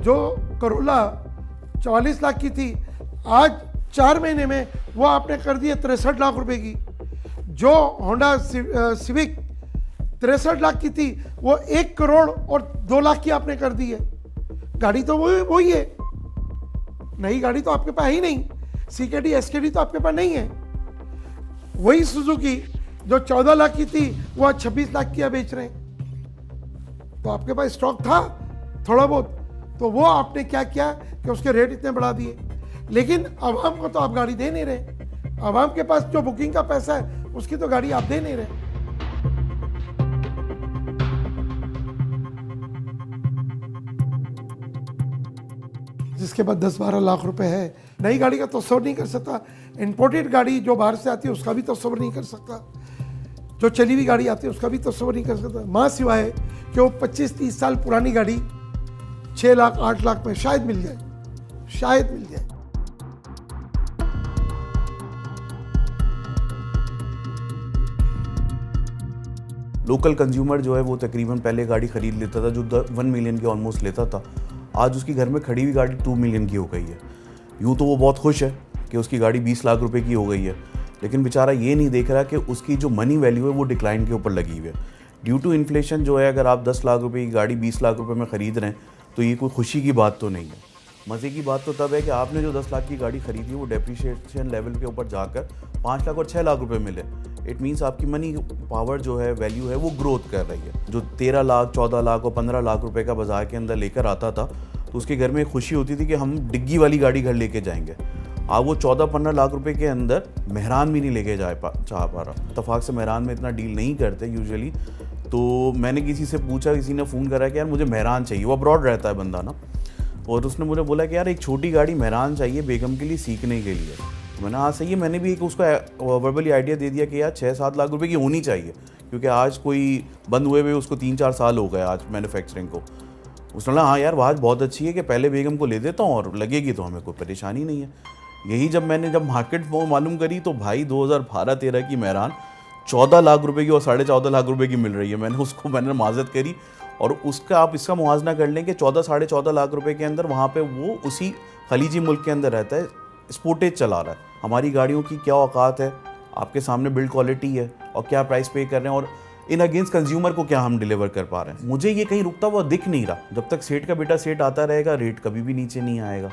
जो करोला 44 लाख की थी, आज 4 महीने में वो आपने कर दी है 63 लाख रुपए की। जो होंडा सिविक 63 लाख की थी, वो 1 करोड़ और 2 लाख की आपने कर दी है। गाड़ी तो वही है, नई गाड़ी तो आपके पास ही नहीं, सीकेडी एसकेडी तो आपके पास नहीं है। वही सुजुकी जो 14 लाख की थी, वो आज 26 लाख की बेच रहे हैं। तो आपके पास स्टॉक था थोड़ा बहुत, तो वो आपने क्या किया कि उसके रेट इतने बढ़ा दिए। लेकिन आवाम को तो आप गाड़ी दे नहीं रहे। आवाम के पास जो बुकिंग का पैसा है उसकी तो गाड़ी आप दे नहीं रहे। जिसके पास 10-12 लाख रुपए है, नई गाड़ी का तस्वर नहीं कर सकता। इंपोर्टेड गाड़ी जो बाहर से आती है उसका भी तस्वर नहीं कर सकता। जो चली हुई गाड़ी आती है उसका भी तस्वर नहीं कर सकता। माँ सिवाय कि वो 25-30 साल पुरानी गाड़ी 6 लाख 8 लाख में शायद मिल जाए, शायद मिल जाए। लोकल कंज्यूमर जो है वो तकरीबन पहले गाड़ी खरीद लेता था जो 1 मिलियन की ऑलमोस्ट लेता था। आज उसकी घर में खड़ी हुई गाड़ी 2 मिलियन की हो गई है। यूँ तो वो बहुत खुश है कि उसकी गाड़ी 20 लाख रुपए की हो गई है, लेकिन बेचारा ये नहीं देख रहा कि उसकी जो मनी वैल्यू है वो डिक्लाइन के ऊपर लगी हुई है। ड्यू टू इन्फ्लेशन जो है, अगर आप 10 लाख रुपए की गाड़ी 20 लाख रुपए में ख़रीद रहे हैं तो ये कोई खुशी की बात तो नहीं है। मज़े की बात तो तब है कि आपने जो 10 लाख की गाड़ी खरीदी वो डेप्रिशिएशन लेवल के ऊपर जाकर 5 लाख और 6 लाख रुपए मिले। इट मीन्स आपकी मनी पावर जो है, वैल्यू है, वो ग्रोथ कर रही है। जो 13 लाख 14 लाख और 15 लाख रुपए का बाजार के अंदर लेकर आता था तो उसके घर में एक खुशी होती थी कि हम डिग्गी वाली गाड़ी घर लेके जाएंगे। अब वो 14-15 लाख रुपए के अंदर मेहरान भी नहीं लेके चाह पा रहा। इत्तफाक से मेहरान में इतना डील नहीं करते यूजुअली। तो मैंने किसी से पूछा, किसी ने फ़ोन करा कि यार मुझे मेहरान चाहिए, वो अब्रॉड रहता है बंदा ना, और उसने मुझे बोला कि यार एक छोटी गाड़ी मेहरान चाहिए बेगम के लिए सीखने के लिए। तो मैंने हाँ सही है, मैंने भी एक उसको वर्बली आइडिया दे दिया कि यार 6-7 लाख रुपए की होनी चाहिए, क्योंकि आज कोई बंद हुए हुए उसको 3-4 साल हो गए आज मैन्युफैक्चरिंग को। उसने बोला हाँ यार आवाज़ बहुत अच्छी है कि पहले बेगम को ले देता हूँ और लगेगी तो हमें कोई परेशानी नहीं है। यही जब मार्केट मालूम करी तो भाई 2012-13 की मेहरान 14 लाख रुपए की और 14.5 लाख रुपए की मिल रही है। मैंने माजत करी, और उसका आप इसका मुआवजा कर लें कि 14-14.5 लाख रुपए के अंदर वहाँ पे वो उसी खलीजी मुल्क के अंदर रहता है, स्पोर्टेज चला रहा है। हमारी गाड़ियों की क्या औकात है, आपके सामने बिल्ड क्वालिटी है और क्या प्राइस पे कर रहे हैं, और इन अगेंस्ट कंज्यूमर को क्या हम डिलीवर कर पा रहे हैं। मुझे ये कहीं रुकता हुआ दिख नहीं रहा। जब तक सेठ का बेटा सेठ आता रहेगा, रेट कभी भी नीचे नहीं आएगा।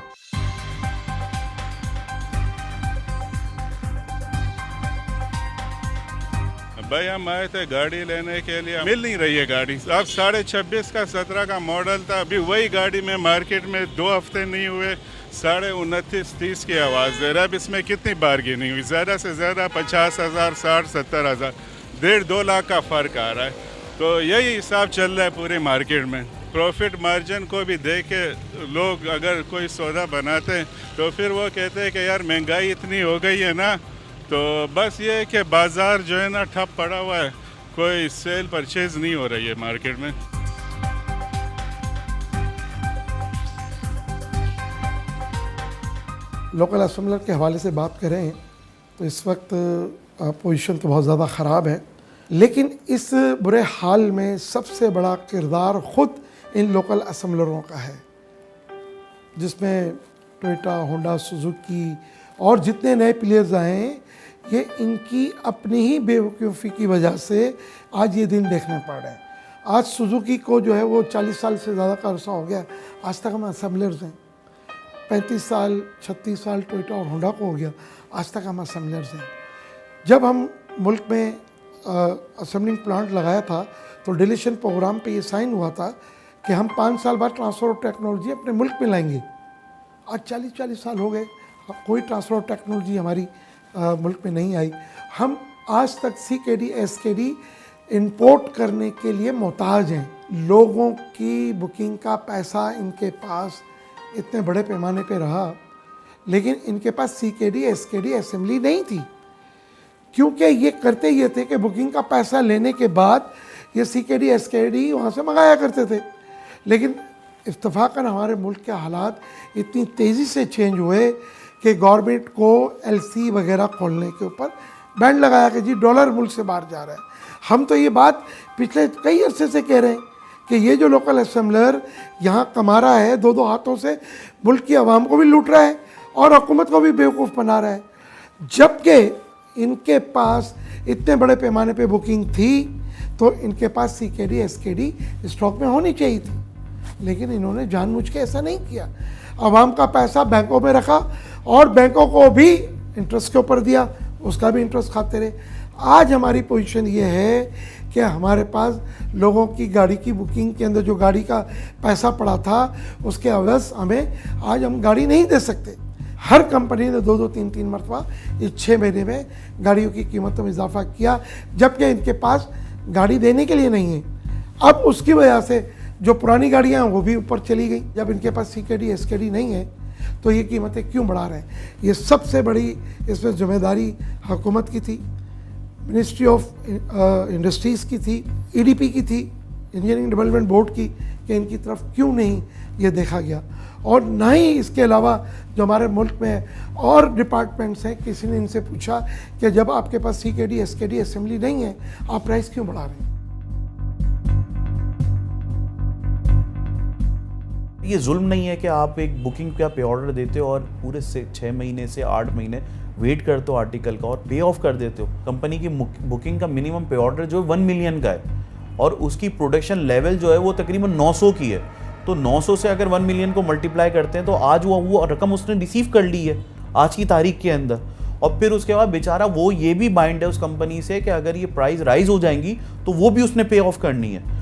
भाई हम आए थे गाड़ी लेने के लिए, मिल नहीं रही है गाड़ी। अब 26.5 का 17 का मॉडल था, अभी वही गाड़ी में मार्केट में 2 हफ्ते नहीं हुए 29.5-30 की आवाज़ दे रहा है। अब इसमें कितनी बार्गेनिंग हुई? ज़्यादा से ज़्यादा 50,000, 60-70,000, 1.5-2 लाख का फ़र्क आ रहा है। तो यही हिसाब चल रहा है पूरे मार्केट में। प्रॉफिट मार्जिन को भी देख के लोग अगर कोई सौदा बनाते हैं तो फिर वो कहते हैं कि यार महंगाई इतनी हो गई है ना, तो बस ये है कि बाज़ार जो है ना ठप पड़ा हुआ है, कोई सेल परचेज नहीं हो रही है मार्केट में। लोकल असेंबलर के हवाले से बात करें तो इस वक्त पोजीशन तो बहुत ज़्यादा ख़राब है, लेकिन इस बुरे हाल में सबसे बड़ा किरदार ख़ुद इन लोकल असेंबलरों का है, जिसमें टोयोटा, होंडा, सुजुकी और जितने नए प्लेयर्स आए हैं, ये इनकी अपनी ही बेवकूफ़ी की वजह से आज ये दिन देखने पड़ रहे हैं। आज सुजुकी को जो है वो 40 साल से ज़्यादा का अरसा हो गया, आज तक हम असेंबलर्स हैं। 35 साल 36 साल टोयोटा और होंडा को हो गया, आज तक हम असेंबलर्स हैं। जब हम मुल्क में असेंबलिंग प्लांट लगाया था तो डिलीशन प्रोग्राम पे ये साइन हुआ था कि हम 5 साल बाद ट्रांसफ़र ऑफ टेक्नोलॉजी अपने मुल्क में लाएंगे। आज 40 साल हो गए, कोई ट्रांसफ़र ऑफ टेक्नोलॉजी हमारी मुल्क में नहीं आई। हम आज तक सीकेडी एसकेडी इंपोर्ट करने के लिए मोहताज हैं। लोगों की बुकिंग का पैसा इनके पास इतने बड़े पैमाने पे रहा, लेकिन इनके पास सीकेडी एसकेडी असेंबली नहीं थी, क्योंकि ये करते ये थे कि बुकिंग का पैसा लेने के बाद ये सीकेडी एसकेडी वहाँ से मंगाया करते थे। लेकिन इत्तफाकन हमारे मुल्क के हालात इतनी तेज़ी से चेंज हुए कि गवर्नमेंट को एलसी वगैरह खोलने के ऊपर बैंड लगाया कि जी डॉलर मुल्क से बाहर जा रहा है। हम तो ये बात पिछले कई अरसे से कह रहे हैं कि ये जो लोकल असेंबलर यहाँ कमा रहा है दो दो हाथों से, मुल्क की आवाम को भी लूट रहा है और हुकूमत को भी बेवकूफ़ बना रहा है। जबकि इनके पास इतने बड़े पैमाने पे बुकिंग थी तो इनके पास CKD SKD स्टॉक में होनी चाहिए थी, लेकिन इन्होंने जानबूझ के ऐसा नहीं किया। आवाम का पैसा बैंकों में रखा और बैंकों को भी इंटरेस्ट के ऊपर दिया, उसका भी इंटरेस्ट खाते रहे। आज हमारी पोजीशन ये है कि हमारे पास लोगों की गाड़ी की बुकिंग के अंदर जो गाड़ी का पैसा पड़ा था उसके अवज़ हमें आज हम गाड़ी नहीं दे सकते। हर कंपनी ने 2-2 3-3 मरतबा इस 6 महीने में गाड़ियों की कीमतों में इजाफा किया, जबकि इनके पास गाड़ी देने के लिए नहीं है। अब उसकी वजह से जो पुरानी गाड़ियाँ हैं वो भी ऊपर चली गई। जब इनके पास CKD SKD नहीं है तो ये कीमतें क्यों बढ़ा रहे हैं? ये सबसे बड़ी इसमें जिम्मेदारी हुकूमत की थी, मिनिस्ट्री ऑफ इंडस्ट्रीज़ की थी, EDP की थी, इंजीनियरिंग डेवलपमेंट बोर्ड की, कि इनकी तरफ क्यों नहीं ये देखा गया। और ना ही इसके अलावा जो हमारे मुल्क में और डिपार्टमेंट्स हैं, किसी ने इनसे पूछा कि जब आपके पास CKD SKD असेंबली नहीं है आप प्राइस क्यों बढ़ा रहे हैं? ये जुल्म नहीं है कि आप एक बुकिंग का पे ऑर्डर देते हो और पूरे से 6 महीने से 8 महीने वेट करते हो आर्टिकल का और पे ऑफ कर देते हो। कंपनी की बुकिंग का मिनिमम पे ऑर्डर जो है 1 मिलियन का है और उसकी प्रोडक्शन लेवल जो है वो तकरीबन 900 की है। तो 900 से अगर 1 मिलियन को मल्टीप्लाई करते हैं तो आज वो रकम उसने रिसीव कर ली है आज की तारीख के अंदर। और फिर उसके बाद बेचारा वो ये भी बाइंड है उस कंपनी से कि अगर ये प्राइस राइज हो जाएंगी तो वो भी उसने पे ऑफ करनी है।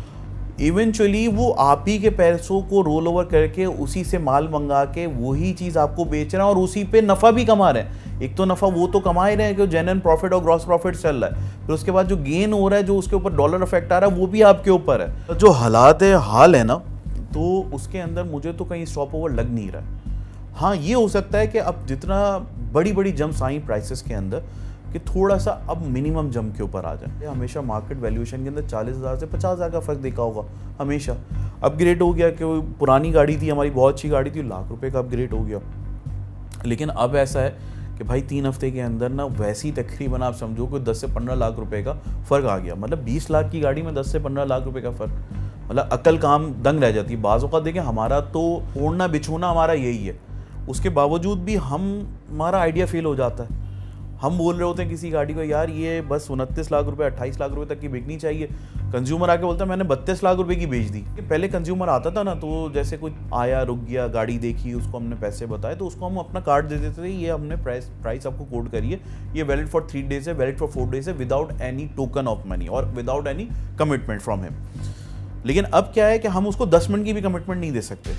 इवेंचुअली वो आप ही के पैसों को रोल ओवर करके उसी से माल मंगा के वही चीज़ आपको बेच रहे हैं और उसी पे नफ़ा भी कमा रहे हैं। एक तो नफ़ा वो तो कमा ही रहे हैं कि जेन्युइन प्रॉफिट और ग्रॉस प्रॉफिट चल रहा है, फिर उसके बाद जो गेन हो रहा है, जो उसके ऊपर डॉलर इफेक्ट आ रहा है, वो भी आपके ऊपर है। जो हाल है ना, तो उसके अंदर मुझे तो कहीं स्टॉप ओवर लग नहीं रहा है। हाँ, ये हो सकता है कि अब जितना बड़ी बड़ी जंप्स आई प्राइसेस के अंदर कि थोड़ा सा अब मिनिमम जंप के ऊपर आ जाए। हमेशा मार्केट वैल्यूएशन के अंदर 40,000 से 50,000 का फ़र्क देखा होगा। हमेशा अपग्रेड हो गया कि वो पुरानी गाड़ी थी हमारी, बहुत अच्छी गाड़ी थी, लाख रुपए का अपग्रेड हो गया। लेकिन अब ऐसा है कि भाई 3 हफ्ते के अंदर ना वैसी तकरीबन आप समझो कि 10 से 15 लाख रुपए का फ़र्क आ गया। मतलब 20 लाख की गाड़ी में 10 से 15 लाख रुपए का फ़र्क, मतलब अकल काम दंग रह जाती है। बाज़ों का देखें, हमारा तो ओढ़ना बिछोना हमारा यही है, उसके बावजूद भी हमारा आइडिया फेल हो जाता है। हम बोल रहे होते हैं किसी गाड़ी को, यार ये बस 29 लाख रुपए 28 लाख रुपए तक की बिकनी चाहिए। कंज्यूमर आके बोलता है मैंने 32 लाख रुपए की बेच दी। पहले कंज्यूमर आता था ना, तो जैसे कुछ आया, रुक गया, गाड़ी देखी, उसको हमने पैसे बताए तो उसको हम अपना कार्ड दे देते थे, ये हमने प्राइस आपको कोड करिए, ये वैलिड फॉर 3 डेज है, वैलिड फॉर 4 डेज है, without any token of money और without any commitment from him. लेकिन अब क्या है कि हम उसको 10 मिनट की भी कमिटमेंट नहीं दे सकते।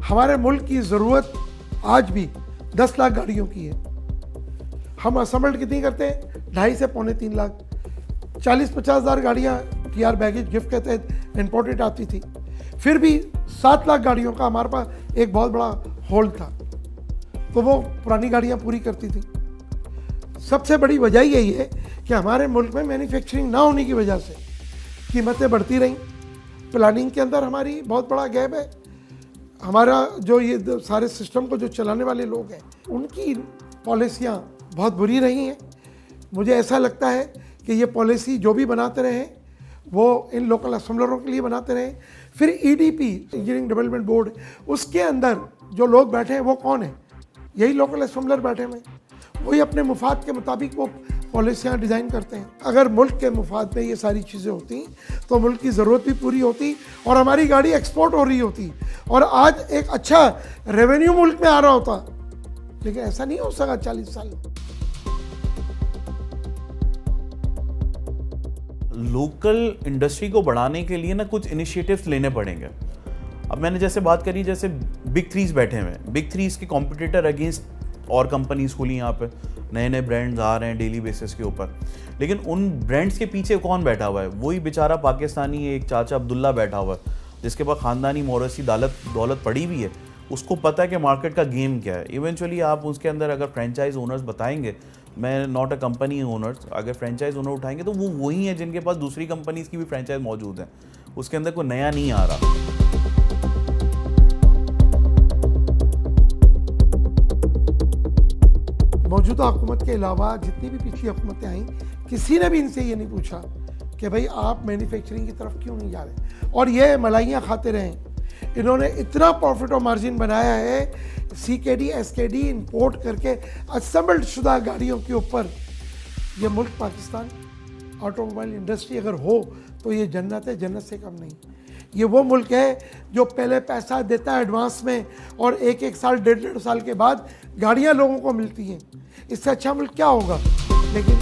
हमारे मुल्क की ज़रूरत आज भी 10 लाख गाड़ियों की है। हम असेंबल्ड कितनी करते हैं? 2.5 से पौने 3 लाख। 40-50 हज़ार गाड़ियाँ TR बैगेज गिफ्ट के तहत इम्पोर्टेड आती थी। फिर भी 7 लाख गाड़ियों का हमारे पास एक बहुत बड़ा होल्ड था, तो वो पुरानी गाड़ियाँ पूरी करती थी। सबसे बड़ी वजह यही है कि हमारे मुल्क में मैन्युफैक्चरिंग ना होने की वजह से कीमतें बढ़ती रहीं। प्लानिंग के अंदर हमारी बहुत बड़ा गैप है। हमारा जो ये सारे सिस्टम को जो चलाने वाले लोग हैं, उनकी पॉलिसियाँ बहुत बुरी रही हैं। मुझे ऐसा लगता है कि ये पॉलिसी जो भी बनाते रहे वो इन लोकल असेंबलरों के लिए बनाते रहे। फिर EDP, इंजीनियरिंग डेवलपमेंट बोर्ड, उसके अंदर जो लोग बैठे हैं वो कौन है? यही लोकल असेंबलर बैठे हुए हैं। वही अपने मुफाद के मुताबिक वो पॉलिसियाँ डिज़ाइन करते हैं। अगर मुल्क के मुफाद में ये सारी चीज़ें होती तो मुल्क की ज़रूरत भी पूरी होती और हमारी गाड़ी एक्सपोर्ट हो रही होती और आज एक अच्छा रेवेन्यू मुल्क में आ रहा होता। लेकिन ऐसा नहीं हो सका 40 साल। लोकल इंडस्ट्री को बढ़ाने के लिए ना कुछ इनिशिएटिव्स लेने पड़ेंगे। अब मैंने जैसे बात करी, जैसे बिग 3 बैठे हुए हैं, बिग 3 के कॉम्पिटिटर अगेंस्ट और कंपनीज खुली यहाँ पे, नए नए ब्रांड्स आ रहे हैं डेली बेसिस के ऊपर। लेकिन उन ब्रांड्स के पीछे कौन बैठा हुआ है? वही बेचारा पाकिस्तानी एक चाचा अब्दुल्ला बैठा हुआ है, जिसके पास ख़ानदानी मौरसी दौलत पड़ी हुई है। उसको पता है कि मार्केट का गेम क्या है। इवेंचुअली आप उसके अंदर अगर फ्रेंचाइज ओनर्स बताएंगे, मैं नॉट अ कंपनी ओनर्स, अगर फ्रेंचाइज ओनर उठाएंगे तो वो वही है जिनके पास दूसरी कंपनीज की भी फ्रेंचाइज मौजूद है। उसके अंदर कोई नया नहीं आ रहा। मौजूदा हुकूमत के अलावा जितनी भी पिछली हुकूमतें आई, किसी ने भी इनसे ये नहीं पूछा कि भाई आप मैन्युफैक्चरिंग की तरफ क्यों नहीं जा रहे, और ये मलाइयाँ खाते रहे। इन्होंने इतना प्रॉफिट और मार्जिन बनाया है CKD SKD इंपोर्ट करके असेंबल्ड शुदा गाड़ियों के ऊपर। ये मुल्क पाकिस्तान ऑटोमोबाइल इंडस्ट्री अगर हो तो ये जन्नत है, जन्नत से कम नहीं। ये वो मुल्क है जो पहले पैसा देता है एडवांस में और एक एक साल 1.5 साल के बाद गाड़ियाँ लोगों को मिलती हैं। इससे अच्छा मुल्क क्या होगा? लेकिन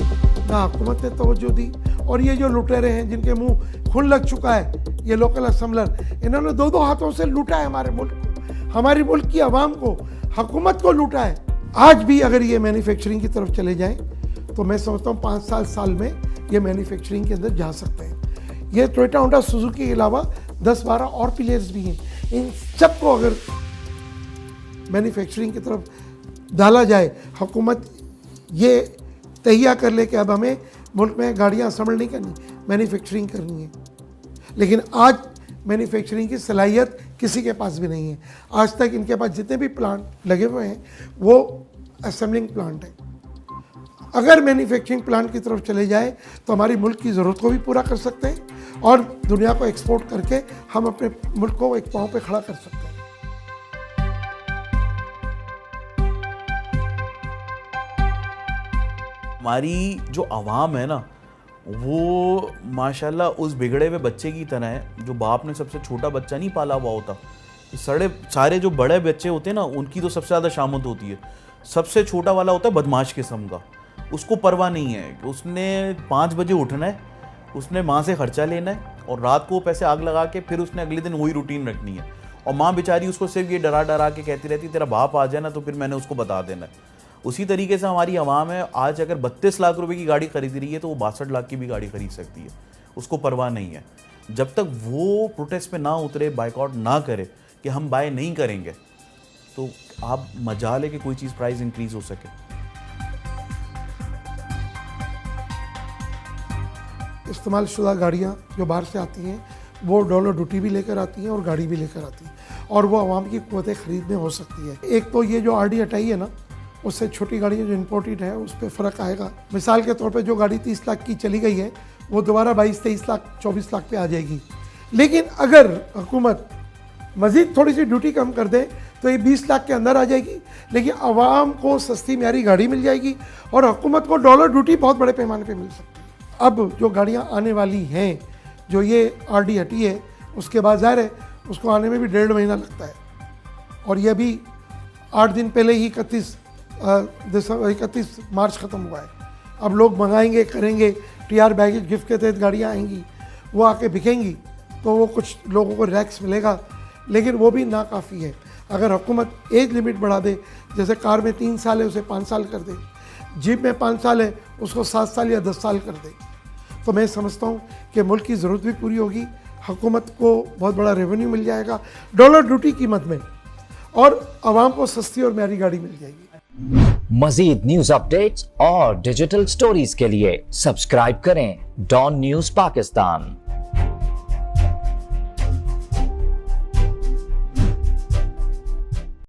ना हुकूमत ने तवज्जो दी, और ये जो लुटेरे हैं जिनके मुंह खून लग चुका है, ये लोकल असम्बलर, इन्होंने 2-2 हाथों से लूटा है हमारे मुल्क को, हमारी मुल्क की आवाम को, हुकूमत को लूटा है। आज भी अगर ये मैन्युफैक्चरिंग की तरफ चले जाएं तो मैं समझता हूँ 5 साल में ये मैन्युफैक्चरिंग के अंदर जा सकते हैं। ये टोयोटा होंडा सुजुकी के अलावा 10-12 और प्लेयर्स भी हैं। इन सबको अगर मैन्युफैक्चरिंग की तरफ डाला जाए, हुकूमत ये तहिया कर ले कि अब हमें मुल्क में गाड़ियाँ असेंबल नहीं करनी, मैन्युफैक्चरिंग करनी है। लेकिन आज मैन्युफैक्चरिंग की सलाहियत किसी के पास भी नहीं है। आज तक इनके पास जितने भी प्लांट लगे हुए हैं वो असेंबलिंग प्लांट है। अगर मैन्युफैक्चरिंग प्लांट की तरफ चले जाए तो हमारी मुल्क की ज़रूरत को भी पूरा कर सकते हैं और दुनिया को एक्सपोर्ट करके हम अपने मुल्क को एक पाँव पे खड़ा कर सकते हैं। हमारी जो आवाम है ना, वो माशाल्लाह उस बिगड़े हुए बच्चे की तरह है जो बाप ने सबसे छोटा बच्चा नहीं पाला हुआ होता। सारे जो बड़े बच्चे होते हैं ना, उनकी तो सबसे ज़्यादा शामत होती है। सबसे छोटा वाला होता है बदमाश किस्म का, उसको परवाह नहीं है कि उसने 5 बजे उठना है, उसने माँ से खर्चा लेना है और रात को पैसे आग लगा के फिर उसने अगले दिन वही रूटीन रखनी है। और माँ बेचारी उसको सिर्फ ये डरा डरा के कहती रहती, तेरा बाप आ जाए ना तो फिर मैंने उसको बता देना है। उसी तरीके से हमारी आवाम है, आज अगर 32 लाख रुपए की गाड़ी खरीद रही है तो वो 62 लाख की भी गाड़ी खरीद सकती है, उसको परवाह नहीं है। जब तक वो प्रोटेस्ट पे ना उतरे, बाइकआउट ना करे कि हम बाय नहीं करेंगे, तो आप मजाल है कि कोई चीज़ प्राइस इंक्रीज हो सके। इस्तेमाल शुदा गाड़ियाँ जो बाहर से आती हैं वो डॉलर ड्यूटी भी लेकर आती हैं और गाड़ी भी लेकर आती हैं, और वो आवाम की क़ुव्वत ख़रीद में हो सकती है। एक तो ये जो RD हटाई है ना, उससे छोटी गाड़ियाँ जो इंपोर्टेड है उस पर फ़र्क आएगा। मिसाल के तौर पे जो गाड़ी 30 लाख की चली गई है वो दोबारा 22-23 लाख 24 लाख पे आ जाएगी। लेकिन अगर हुकूमत मज़ीद थोड़ी सी ड्यूटी कम कर दे तो ये 20 लाख के अंदर आ जाएगी, लेकिन आवाम को सस्ती म्यारी गाड़ी मिल जाएगी और हुकूमत को डॉलर ड्यूटी बहुत बड़े पैमाने पर मिल सकती है। अब जो गाड़ियाँ आने वाली हैं, जो ये RD हटी है, उसके बाद ज़ाहिर है उसको आने में भी 1.5 महीना लगता है, और ये भी 8 दिन पहले ही 31 मार्च ख़त्म हुआ है। अब लोग मंगाएंगे, करेंगे, TR बैगेज गिफ्ट के तहत गाड़ियाँ आएंगी, वो आके बिकेंगी तो वो कुछ लोगों को रिलैक्स मिलेगा, लेकिन वो भी नाकाफ़ी है। अगर हुकूमत एज लिमिट बढ़ा दे, जैसे कार में 3 साल है उसे 5 साल कर दे, जीप में 5 साल है उसको 7 साल या 10 साल कर दे, तो मैं समझता हूँ कि मुल्क की ज़रूरत भी पूरी होगी, हुकूमत को बहुत बड़ा रेवेन्यू मिल जाएगा डॉलर ड्यूटी कीमत में, और आवाम को सस्ती और म्यारी गाड़ी मिल जाएगी। मजीद न्यूज़ अपडेट्स और डिजिटल स्टोरीज के लिए सब्सक्राइब करें डॉन न्यूज़ पाकिस्तान।